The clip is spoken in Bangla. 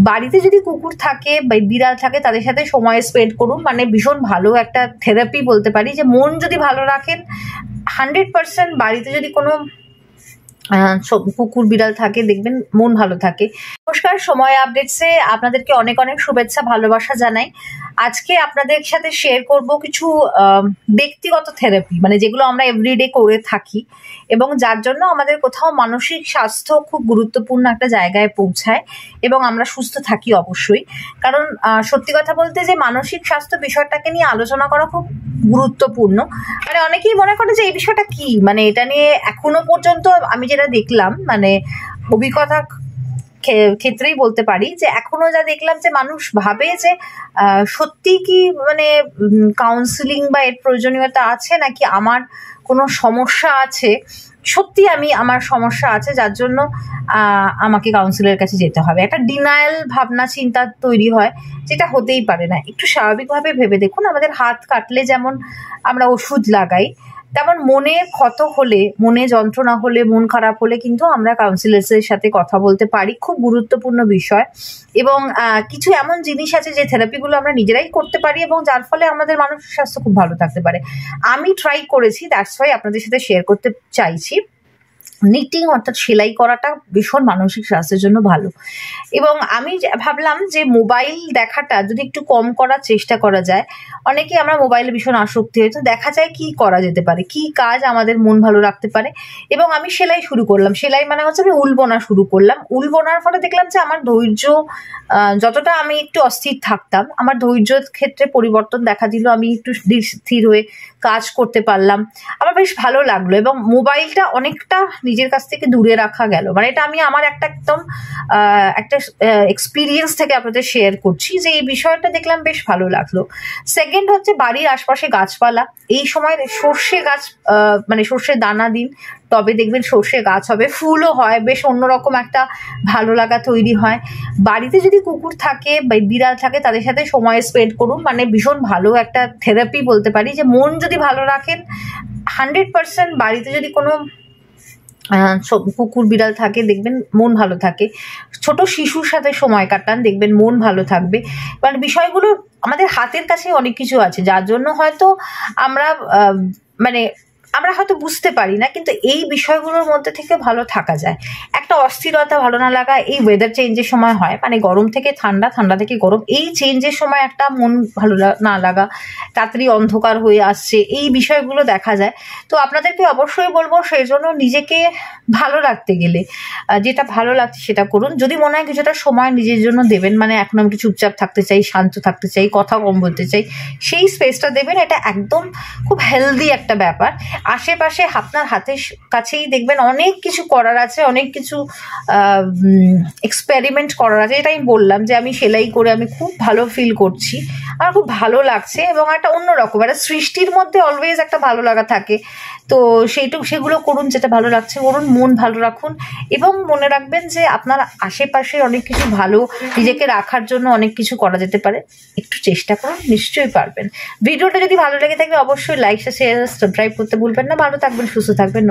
বাড়িতে যদি কুকুর থাকে বা বিড়াল থাকে তাদের সাথে সময় স্পেন্ড করুন, মানে ভীষণ ভালো একটা থেরাপি বলতে পারি। যে মন যদি ভালো রাখেন 100% বাড়িতে যদি কোনো কুকুর বিড়াল থাকে দেখবেন মন ভালো থাকে। নমস্কার, সময় আপডেটসে আপনাদেরকে অনেক অনেক শুভেচ্ছা ভালোবাসা জানাই। আজকে আপনাদের সাথে শেয়ার করব কিছু ব্যক্তিগত থেরাপি, মানে যেগুলো আমরা এভরিডে করে থাকি এবং যার জন্য আমাদের কোথাও মানসিক স্বাস্থ্য খুব গুরুত্বপূর্ণ একটা জায়গায় পৌঁছায় এবং আমরা সুস্থ থাকি অবশ্যই। কারণ সত্যি কথা বলতে যে মানসিক স্বাস্থ্য বিষয়টাকে নিয়ে আলোচনা করা খুব গুরুত্বপূর্ণ। মানে অনেকেই মনে করে যে এই বিষয়টা কি, মানে এটা নিয়ে এখনো পর্যন্ত আমি যেটা দেখলাম, মানে অভিজ্ঞতা ক্ষেত্রেই বলতে পারি যে এখনো যা দেখলাম যে মানুষ ভাবে যে সত্যি কি মানে কাউন্সিলিং বা এর প্রয়োজনীয়তা আছে, নাকি আমার কোনো সমস্যা আছে, সত্যি আমার সমস্যা আছে যার জন্য আমাকে কাউন্সিলরের কাছে যেতে হবে। একটা ডিনায়াল ভাবনা চিন্তা তৈরি হয়, যেটা হতেই পারে না। একটু স্বাভাবিকভাবে ভেবে দেখুন, আমাদের হাত কাটলে যেমন আমরা ওষুধ লাগাই, তেমন মনে ক্ষত হলে, মনে যন্ত্রণা হলে, মন খারাপ হলে কিন্তু আমরা কাউন্সিলার্সের সাথে কথা বলতে পারি। খুব গুরুত্বপূর্ণ বিষয়। এবং কিছু এমন জিনিস আছে যে থেরাপিগুলো আমরা নিজেরাই করতে পারি এবং যার ফলে আমাদের মানসিক স্বাস্থ্য খুব ভালো থাকতে পারে। আমি ট্রাই করেছি, দ্যাটস ওয়াই আপনাদের সাথে শেয়ার করতে চাইছি। নিটিং অর্থাৎ সেলাই করাটা ভীষণ মানসিক স্বাস্থ্যের জন্য ভালো। এবং আমি ভাবলাম যে মোবাইল দেখাটা যদি একটু কম করার চেষ্টা করা যায়। অনেকে আমরা মোবাইলে ভীষণ আসক্তি হয়, তো দেখা যায় কি করা যেতে পারে, কি কাজ আমাদের মন ভালো রাখতে পারে। এবং আমি সেলাই শুরু করলাম। সেলাই মানে হচ্ছে আমি উল বোনা শুরু করলাম। উল বোনার ফলে দেখলাম যে আমার ধৈর্য, যতটা আমি একটু অস্থির থাকতাম, আমার ধৈর্যের ক্ষেত্রে পরিবর্তন দেখা দিল। আমি একটু স্থির হয়ে কাজ করতে পারলাম, আমার বেশ ভালো লাগলো। এবং মোবাইলটা অনেকটা নিজের কাছ থেকে দূরে রাখা গেল। মানে এটা আমি আমার একটা একদম একটা এক্সপিরিয়েন্স থেকে আপনাদের শেয়ার করছি যে এই বিষয়টা দেখলাম বেশ ভালো লাগলো। সেকেন্ড হচ্ছে বাড়ির আশপাশে গাছপালা। এই সময় সর্ষে গাছ, মানে সর্ষে দানা দিন, তবে দেখবেন সর্ষে গাছ হবে, ফুলও হয়, বেশ অন্যরকম একটা ভালো লাগা তৈরি হয়। বাড়িতে যদি কুকুর থাকে বা বিড়াল থাকে তাদের সাথে সময় স্পেন্ড করুন, মানে ভীষণ ভালো একটা থেরাপি বলতে পারি। যে মন যদি ভালো রাখেন 100% বাড়িতে যদি কোনো কুকুর বিড়াল থাকে দেখবেন মন ভালো থাকে। ছোট শিশুর সাথে সময় কাটান, দেখবেন মন ভালো থাকবে। মানে বিষয়গুলো আমাদের হাতের কাছে অনেক কিছু আছে যার জন্য হয়তো আমরা আমরা হয়তো বুঝতে পারি না, কিন্তু এই বিষয়গুলোর মধ্যে থেকে ভালো থাকা যায়। একটা অস্থিরতা, ভালো না লাগা এই ওয়েদার চেঞ্জের সময় হয়, মানে গরম থেকে ঠান্ডা, ঠান্ডা থেকে গরম, এই চেঞ্জের সময় একটা মন ভালো না লাগা, তাড়াতাড়ি অন্ধকার হয়ে আসছে, এই বিষয়গুলো দেখা যায়। তো আপনাদেরকে অবশ্যই বলবো সেই জন্য নিজেকে ভালো রাখতে গেলে যেটা ভালো লাগছে সেটা করুন। যদি মনে হয় কিছুটা সময় নিজের জন্য দেবেন, মানে এখন আমি একটু চুপচাপ থাকতে চাই, শান্ত থাকতে চাই, কথা কম বলতে চাই, সেই স্পেসটা দেবেন। এটা একদম খুব হেলদি একটা ব্যাপার। আশেপাশে আপনার হাতের কাছেই দেখবেন অনেক কিছু করার আছে, অনেক কিছু এক্সপেরিমেন্ট করার আছে। এটা আমি বললাম যে আমি সেলাই করে আমি খুব ভালো ফিল করছি, আমার খুব ভালো লাগছে এবং একটা অন্যরকম একটা সৃষ্টির মধ্যে অলওয়েজ একটা ভালো লাগা থাকে। তো সেগুলো করুন, যেটা ভালো লাগছে করুন, মন ভালো রাখুন। এবং মনে রাখবেন যে আপনার আশেপাশে অনেক কিছু ভালো নিজেকে রাখার জন্য অনেক কিছু করা যেতে পারে। একটু চেষ্টা করুন, নিশ্চয়ই পারবেন। ভিডিওটা যদি ভালো লেগে থাকে অবশ্যই লাইক, শেয়ার, সাবস্ক্রাইব করতে ভুলবেন না। ভালো থাকবেন, সুস্থ থাকবেন।